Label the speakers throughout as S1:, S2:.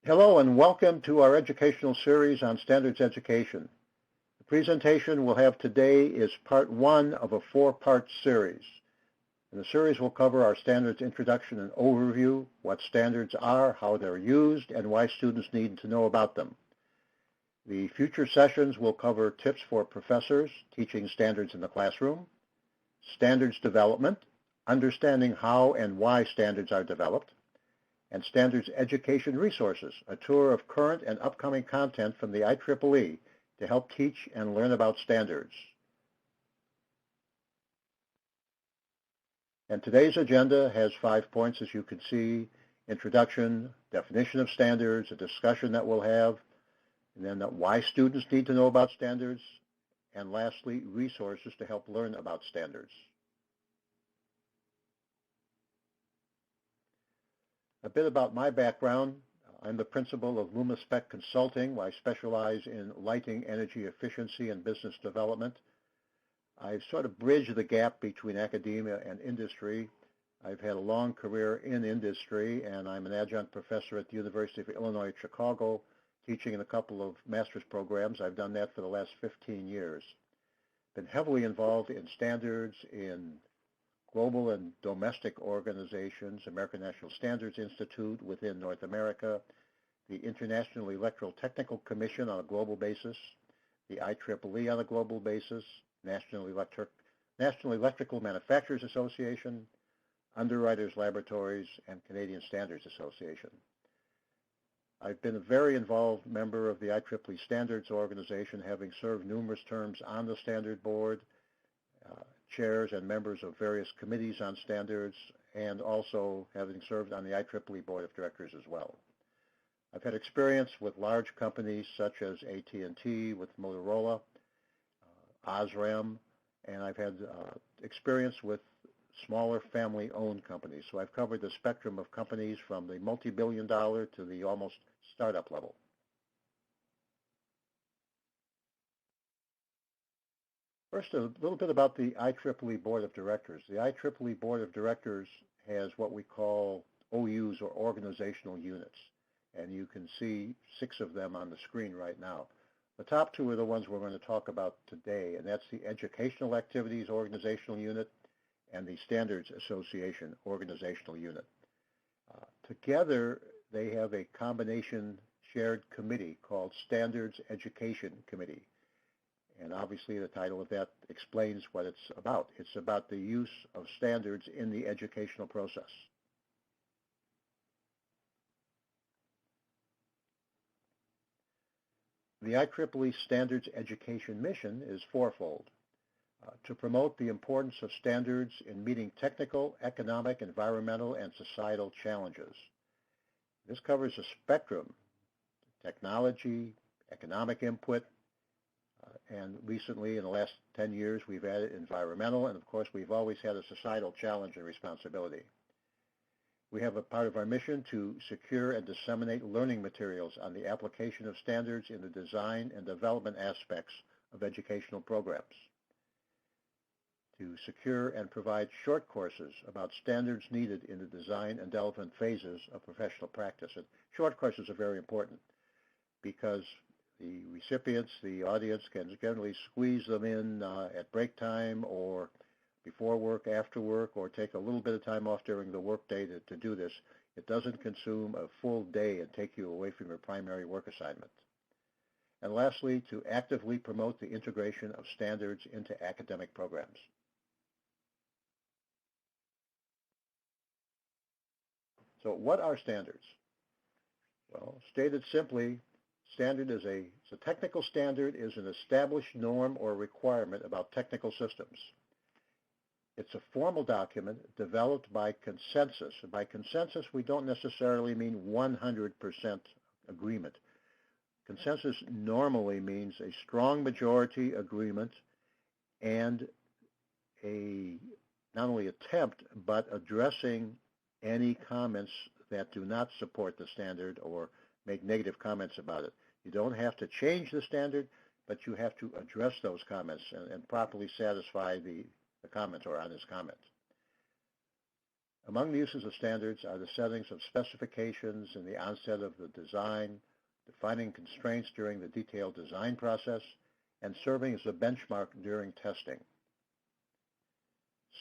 S1: Hello and welcome to our educational series on standards education. The presentation we'll have today is part one of a four-part series. And the series will cover our standards introduction and overview, what standards are, how they're used, and why students need to know about them. The future sessions will cover tips for professors teaching standards in the classroom, standards development, understanding how and why standards are developed, and standards education resources, a tour of current and upcoming content from the IEEE to help teach and learn about standards. And today's agenda has 5 points, as you can see: introduction, definition of standards, a discussion that we'll have, and then why students need to know about standards, and lastly, resources to help learn about standards. A bit about my background. I'm the principal of LumaSpec Consulting, where I specialize in lighting, energy efficiency, and business development. I've sort of bridged the gap between academia and industry. I've had a long career in industry, and I'm an adjunct professor at the University of Illinois at Chicago, teaching in a couple of master's programs. I've done that for the last 15 years. Been heavily involved in standards in global and domestic organizations, American National Standards Institute within North America, the International Electrotechnical Commission on a global basis, the IEEE on a global basis, National Electrical Manufacturers Association, Underwriters Laboratories, and Canadian Standards Association. I've been a very involved member of the IEEE Standards Organization, having served numerous terms on the Standard Board, chairs and members of various committees on standards, and also having served on the IEEE Board of Directors as well. I've had experience with large companies such as AT&T, with Motorola, Osram, and I've had experience with smaller family-owned companies. So I've covered the spectrum of companies from the multi-billion-dollar to the almost startup level. First, a little bit about the IEEE Board of Directors. The IEEE Board of Directors has what we call OUs, or organizational units, and you can see 6 of them on the screen right now. The top 2 are the ones we're going to talk about today, and that's the Educational Activities Organizational Unit and the Standards Association Organizational Unit. Together, they have a combination shared committee called Standards Education Committee. And obviously the title of that explains what it's about. It's about the use of standards in the educational process. The IEEE Standards Education mission is fourfold: to promote the importance of standards in meeting technical, economic, environmental, and societal challenges. This covers a spectrum: technology, economic input, and recently, in the last 10 years, we've added environmental, and of course, we've always had a societal challenge and responsibility. We have a part of our mission to secure and disseminate learning materials on the application of standards in the design and development aspects of educational programs. To secure and provide short courses about standards needed in the design and development phases of professional practice. And short courses are very important because the recipients, the audience, can generally squeeze them in at break time or before work, after work, or take a little bit of time off during the workday to do this. It doesn't consume a full day and take you away from your primary work assignment. And lastly, to actively promote the integration of standards into academic programs. So what are standards? Well, stated simply, standard is a technical standard is an established norm or requirement about technical systems. It's a formal document developed by consensus. And by consensus, we don't necessarily mean 100% agreement. Consensus normally means a strong majority agreement and a not only attempt, but addressing any comments that do not support the standard or make negative comments about it. You don't have to change the standard, but you have to address those comments and properly satisfy the commenter on his comment. Among the uses of standards are the settings of specifications in the onset of the design, defining constraints during the detailed design process, and serving as a benchmark during testing.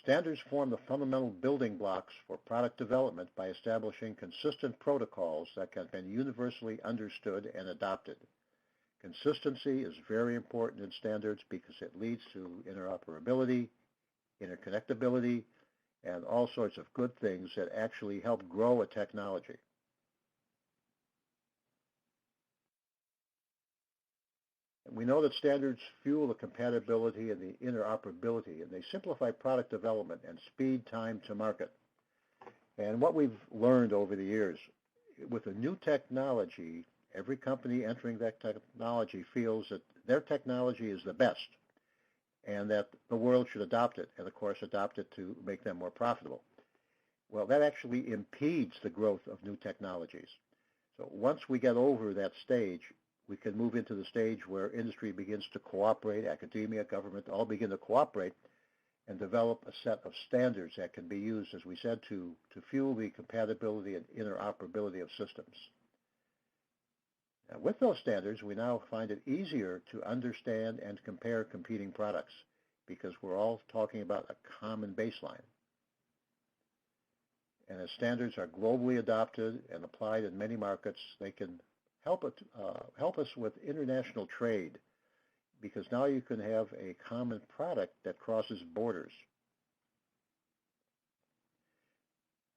S1: Standards form the fundamental building blocks for product development by establishing consistent protocols that can be universally understood and adopted. Consistency is very important in standards because it leads to interoperability, interconnectability, and all sorts of good things that actually help grow a technology. And we know that standards fuel the compatibility and the interoperability, and they simplify product development and speed time to market. And what we've learned over the years, with a new technology, every company entering that technology feels that their technology is the best and that the world should adopt it, and of course adopt it to make them more profitable. Well, that actually impedes the growth of new technologies. So once we get over that stage, we can move into the stage where industry begins to cooperate, academia, government, all begin to cooperate and develop a set of standards that can be used, as we said, to fuel the compatibility and interoperability of systems. Now, with those standards, we now find it easier to understand and compare competing products because we're all talking about a common baseline. And as standards are globally adopted and applied in many markets, they can help us with international trade because now you can have a common product that crosses borders.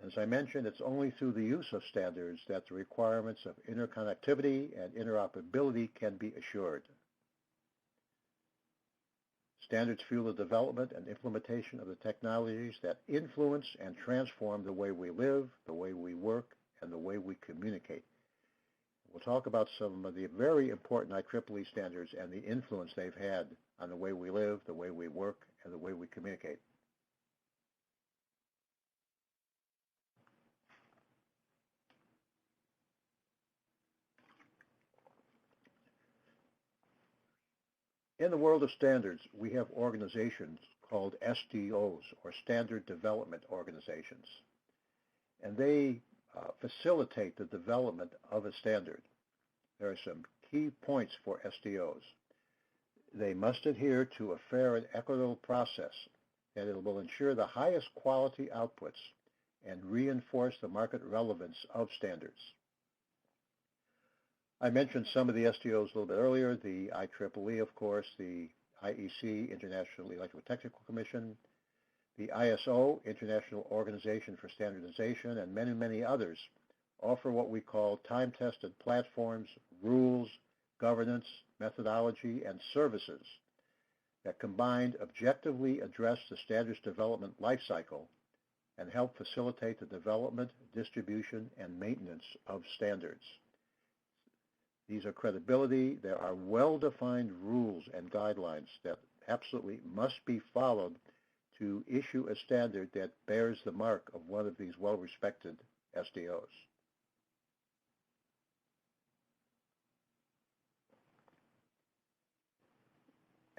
S1: As I mentioned, it's only through the use of standards that the requirements of interconnectivity and interoperability can be assured. Standards fuel the development and implementation of the technologies that influence and transform the way we live, the way we work, and the way we communicate. We'll talk about some of the very important IEEE standards and the influence they've had on the way we live, the way we work, and the way we communicate. In the world of standards, we have organizations called SDOs, or Standard Development Organizations, and they facilitate the development of a standard. There are some key points for SDOs. They must adhere to a fair and equitable process, and it will ensure the highest quality outputs and reinforce the market relevance of standards. I mentioned some of the SDOs a little bit earlier, the IEEE, of course, the IEC, International Electrotechnical Commission, the ISO, International Organization for Standardization, and many, many others offer what we call time-tested platforms, rules, governance, methodology, and services that combined objectively address the standards development lifecycle and help facilitate the development, distribution, and maintenance of standards. These are credibility. There are well-defined rules and guidelines that absolutely must be followed to issue a standard that bears the mark of one of these well-respected SDOs.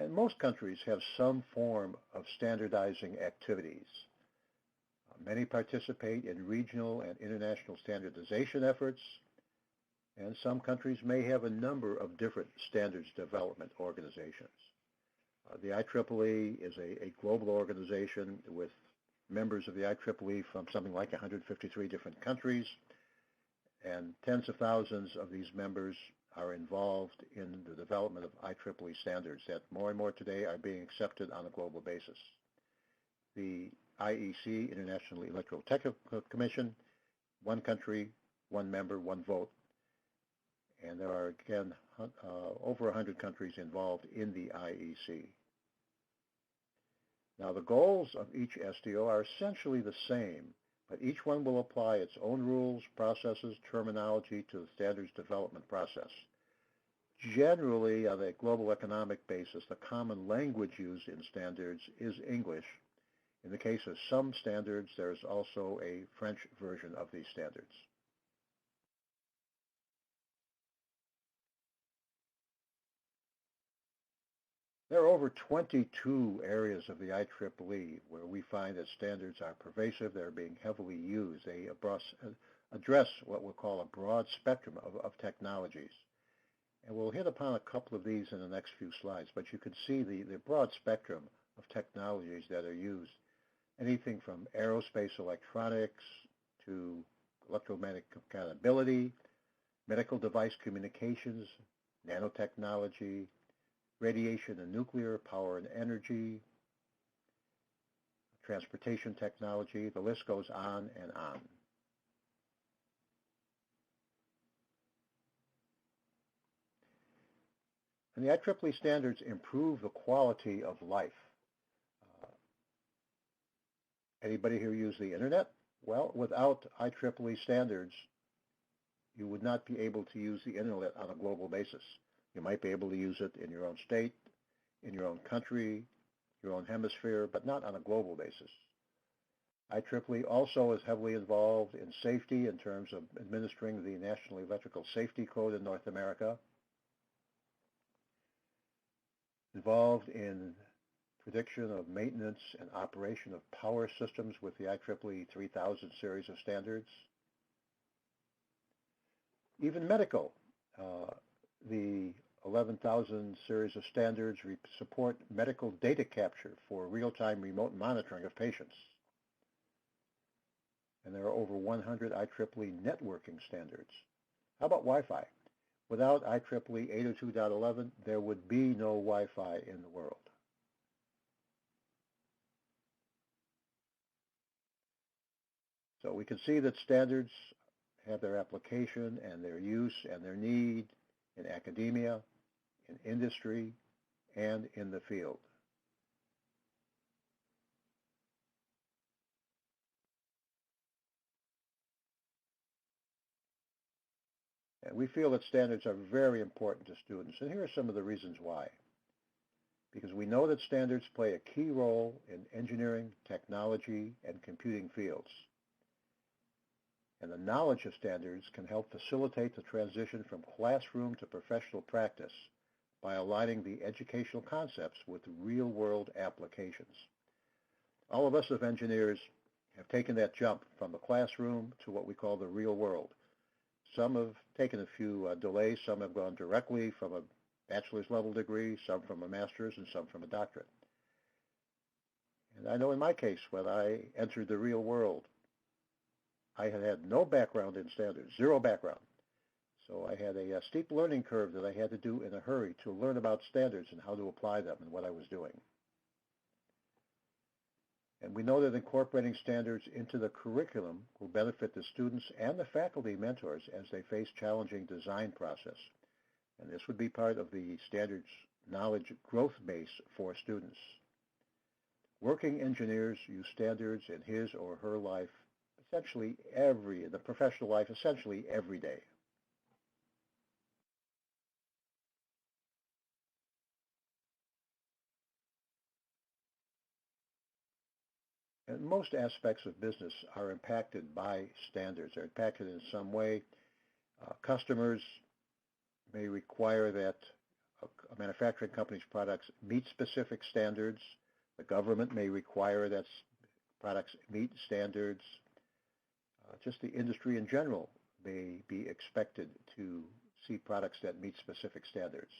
S1: And most countries have some form of standardizing activities. Many participate in regional and international standardization efforts, and some countries may have a number of different standards development organizations. The IEEE is a global organization with members of the IEEE from something like 153 different countries, and tens of thousands of these members are involved in the development of IEEE standards that more and more today are being accepted on a global basis. The IEC, International Electrotechnical Commission, one country, one member, one vote. And there are, again, over 100 countries involved in the IEC. Now, the goals of each SDO are essentially the same, but each one will apply its own rules, processes, terminology to the standards development process. Generally, on a global economic basis, the common language used in standards is English. In the case of some standards, there's also a French version of these standards. There are over 22 areas of the IEEE where we find that standards are pervasive. They're being heavily used. They address what we'll call a broad spectrum of technologies. And we'll hit upon a couple of these in the next few slides, but you can see the broad spectrum of technologies that are used. Anything from aerospace electronics to electromagnetic compatibility, medical device communications, nanotechnology, radiation and nuclear, power and energy, transportation technology, the list goes on and on. And the IEEE standards improve the quality of life. Anybody here use the internet? Well, without IEEE standards, you would not be able to use the internet on a global basis. You might be able to use it in your own state, in your own country, your own hemisphere, but not on a global basis. IEEE also is heavily involved in safety in terms of administering the National Electrical Safety Code in North America, involved in prediction of maintenance and operation of power systems with the IEEE 3000 series of standards. Even medical, the 11,000 series of standards support medical data capture for real-time remote monitoring of patients. And there are over 100 IEEE networking standards. How about Wi-Fi? Without IEEE 802.11, there would be no Wi-Fi in the world. So we can see that standards have their application and their use and their need in academia, in industry, and in the field. And we feel that standards are very important to students, and here are some of the reasons why. Because we know that standards play a key role in engineering, technology, and computing fields. And the knowledge of standards can help facilitate the transition from classroom to professional practice by aligning the educational concepts with real-world applications. All of us as engineers have taken that jump from the classroom to what we call the real world. Some have taken a few delays. Some have gone directly from a bachelor's level degree, some from a master's, and some from a doctorate. And I know in my case, when I entered the real world, I had no background in standards, zero background. So I had a steep learning curve that I had to do in a hurry to learn about standards and how to apply them and what I was doing. And we know that incorporating standards into the curriculum will benefit the students and the faculty mentors as they face challenging design process. And this would be part of the standards knowledge growth base for students. Working engineers use standards in his or her life essentially the professional life essentially every day. And most aspects of business are impacted by standards. They're impacted in some way. Customers may require that a manufacturing company's products meet specific standards. The government may require that products meet standards. Just the industry in general may be expected to see products that meet specific standards.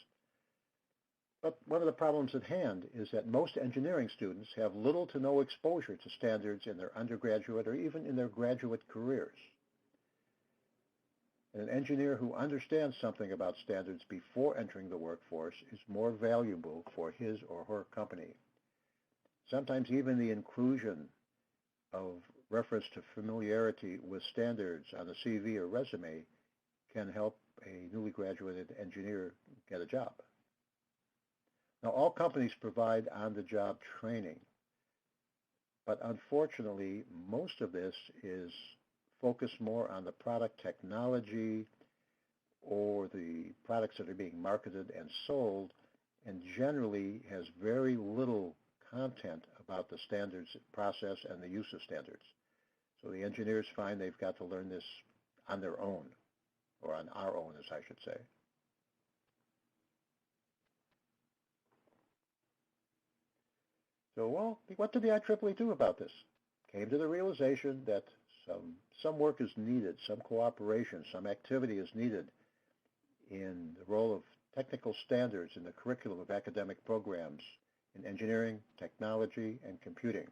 S1: But one of the problems at hand is that most engineering students have little to no exposure to standards in their undergraduate or even in their graduate careers. And an engineer who understands something about standards before entering the workforce is more valuable for his or her company. Sometimes even the inclusion of reference to familiarity with standards on a CV or resume can help a newly graduated engineer get a job. Now, all companies provide on-the-job training, but unfortunately, most of this is focused more on the product technology or the products that are being marketed and sold, and generally has very little content about the standards process and the use of standards. So the engineers find they've got to learn this on their own, or on our own, as I should say. So, well, what did the IEEE do about this? Came to the realization that some work is needed, some cooperation, some activity is needed in the role of technical standards in the curriculum of academic programs in engineering, technology, and computing.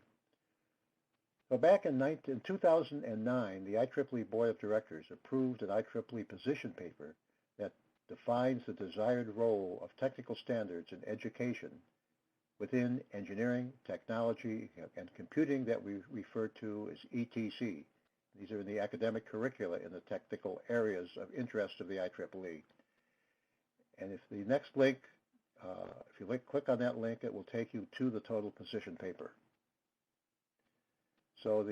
S1: So back in 2009, the IEEE Board of Directors approved an IEEE position paper that defines the desired role of technical standards in education within engineering, technology, and computing that we refer to as ETC. These are in the academic curricula in the technical areas of interest of the IEEE. And if the next link, if you click on that link, it will take you to the total position paper. So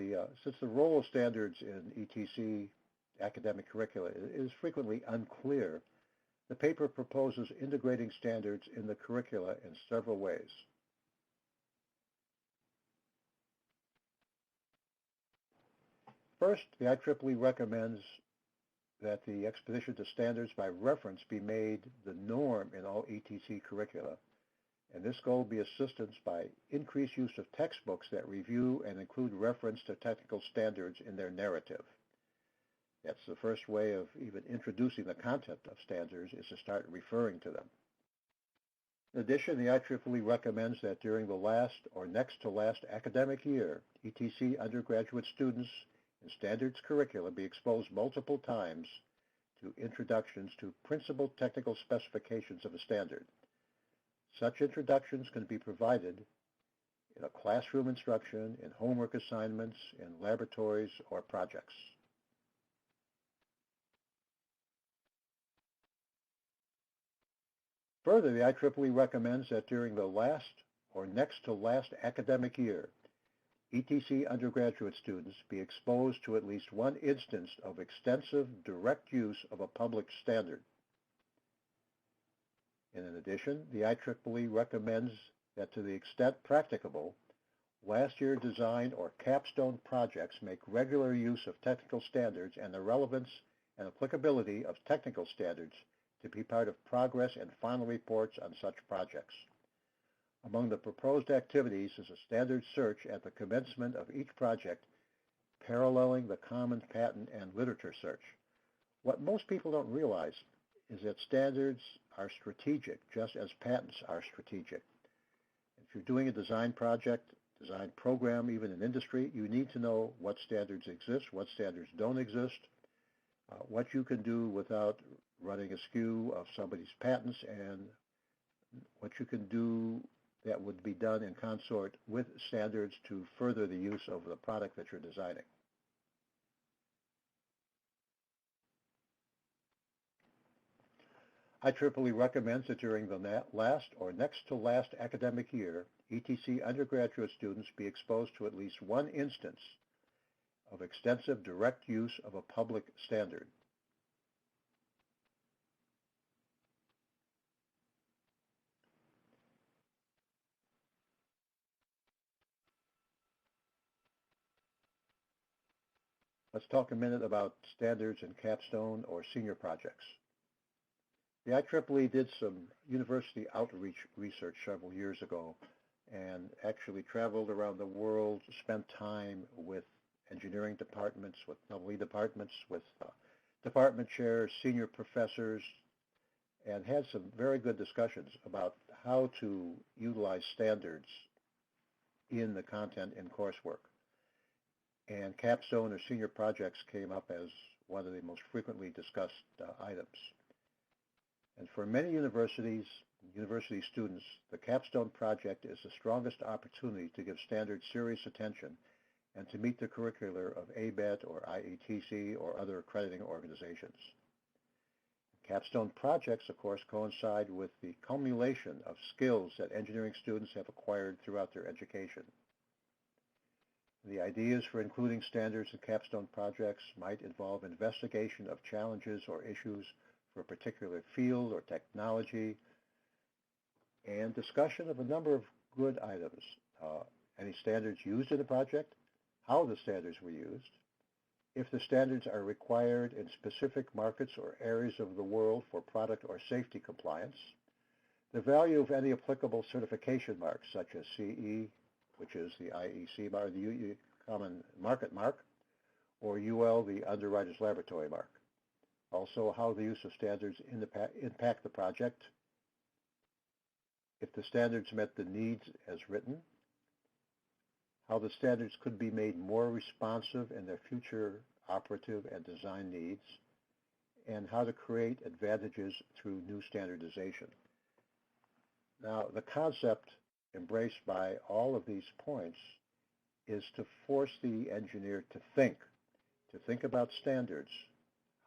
S1: since the role of standards in ETC academic curricula is frequently unclear, the paper proposes integrating standards in the curricula in several ways. First, the IEEE recommends that the exposition to standards by reference be made the norm in all ETC curricula, and this goal be assistance by increased use of textbooks that review and include reference to technical standards in their narrative. That's the first way of even introducing the concept of standards, is to start referring to them. In addition, the IEEE recommends that during the last or next to last academic year, ETC undergraduate students in standards curricula be exposed multiple times to introductions to principal technical specifications of a standard. Such introductions can be provided in a classroom instruction, in homework assignments, in laboratories, or projects. Further, the IEEE recommends that during the last or next to last academic year, ETC undergraduate students be exposed to at least one instance of extensive direct use of a public standard. And in addition, the IEEE recommends that to the extent practicable, last year design or capstone projects make regular use of technical standards and the relevance and applicability of technical standards to be part of progress and final reports on such projects. Among the proposed activities is a standard search at the commencement of each project, paralleling the common patent and literature search. What most people don't realize is that standards are strategic, just as patents are strategic. If you're doing a design project, design program, even in industry, you need to know what standards exist, what standards don't exist, what you can do without running askew of somebody's patents, and what you can do that would be done in consort with standards to further the use of the product that you're designing. IEEE recommends that during the last or next to last academic year, ETC undergraduate students be exposed to at least one instance of extensive direct use of a public standard. Let's talk a minute about standards in capstone or senior projects. The IEEE did some university outreach research several years ago and actually traveled around the world, spent time with engineering departments, with WE departments, with department chairs, senior professors, and had some very good discussions about how to utilize standards in the content in coursework. And capstone or senior projects came up as one of the most frequently discussed items. And for many universities, university students, the capstone project is the strongest opportunity to give standards serious attention and to meet the curricular of ABET or IETC or other accrediting organizations. Capstone projects, of course, coincide with the culmination of skills that engineering students have acquired throughout their education. The ideas for including standards in capstone projects might involve investigation of challenges or issues for a particular field or technology, and discussion of a number of good items. Any standards used in the project, how the standards were used, if the standards are required in specific markets or areas of the world for product or safety compliance, the value of any applicable certification marks such as CE, which is the IEC bar, the Common Market Mark, or UL, the Underwriter's Laboratory Mark. Also, how the use of standards impact the project, if the standards met the needs as written, how the standards could be made more responsive in their future operative and design needs, and how to create advantages through new standardization. Now, the concept embraced by all of these points is to force the engineer to think about standards,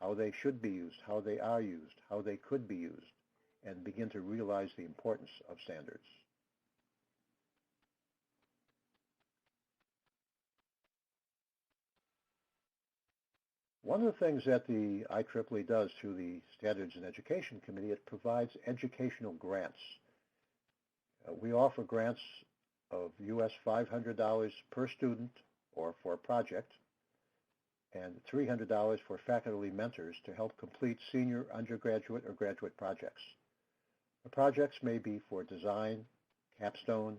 S1: how they should be used, how they are used, how they could be used, and begin to realize the importance of standards. One of the things that the IEEE does through the Standards and Education Committee, it provides educational grants. We offer grants of US $500 per student or for a project, and $300 for faculty mentors to help complete senior undergraduate or graduate projects. The projects may be for design, capstone,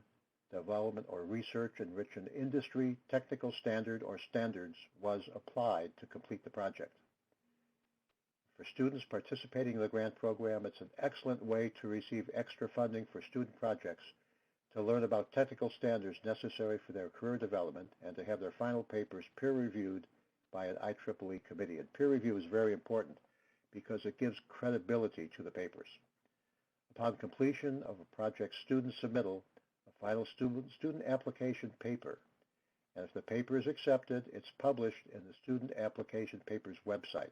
S1: development, or research in which an industry technical standard or standards was applied to complete the project. For students participating in the grant program, it's an excellent way to receive extra funding for student projects to learn about technical standards necessary for their career development and to have their final papers peer-reviewed by an IEEE committee. And peer review is very important because it gives credibility to the papers. Upon completion of a project student submittal, a final student application paper, and if the paper is accepted, it's published in the student application papers website.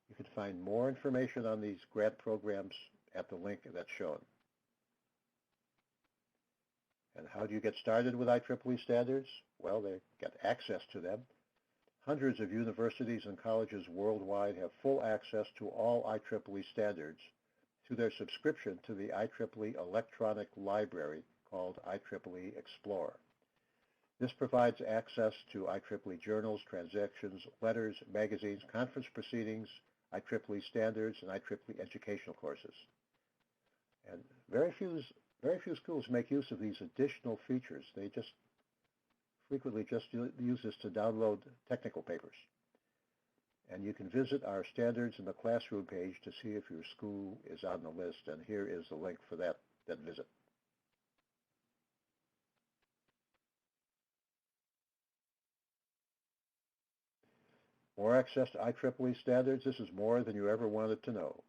S1: You can find more information on these grant programs at the link that's shown. And how do you get started with IEEE standards? Well, they get access to them. Hundreds of universities and colleges worldwide have full access to all IEEE standards through their subscription to the IEEE electronic library called IEEE Explorer. This provides access to IEEE journals, transactions, letters, magazines, conference proceedings, IEEE standards, and IEEE educational courses. And very few schools make use of these additional features. They frequently just use this to download technical papers. And you can visit our Standards in the Classroom page to see if your school is on the list, and here is the link for that visit. More access to IEEE standards. This is more than you ever wanted to know.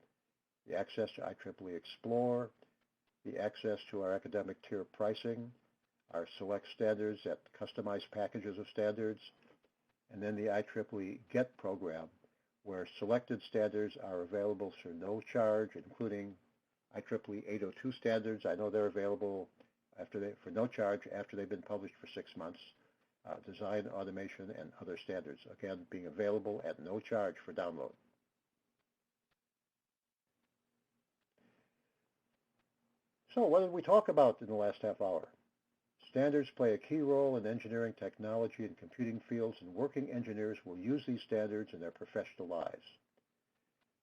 S1: The access to IEEE Explore, the access to our academic tier pricing, our select standards at customized packages of standards, and then the IEEE GET program, where selected standards are available for no charge, including IEEE 802 standards. I know they're available for no charge after they've been published for 6 months. Design, automation, and other standards, again, being available at no charge for download. So what did we talk about in the last half hour? Standards play a key role in engineering, technology, and computing fields, and working engineers will use these standards in their professional lives.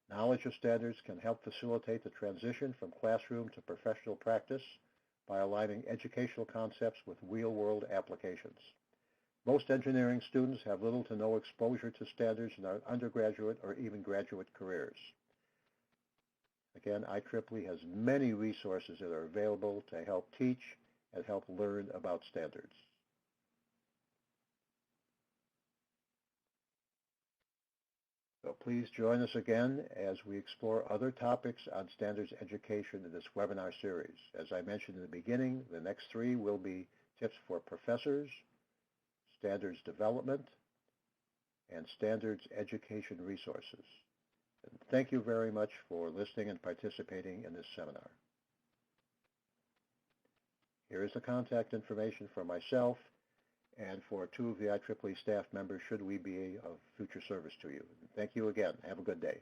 S1: Knowledge of standards can help facilitate the transition from classroom to professional practice by aligning educational concepts with real-world applications. Most engineering students have little to no exposure to standards in their undergraduate or even graduate careers. Again, IEEE has many resources that are available to help teach and help learn about standards. So please join us again as we explore other topics on standards education in this webinar series. As I mentioned in the beginning, the next 3 will be tips for professors, standards development, and standards education resources. And thank you very much for listening and participating in this seminar. Here is the contact information for myself and for 2 of the IEEE staff members should we be of future service to you. Thank you again. Have a good day.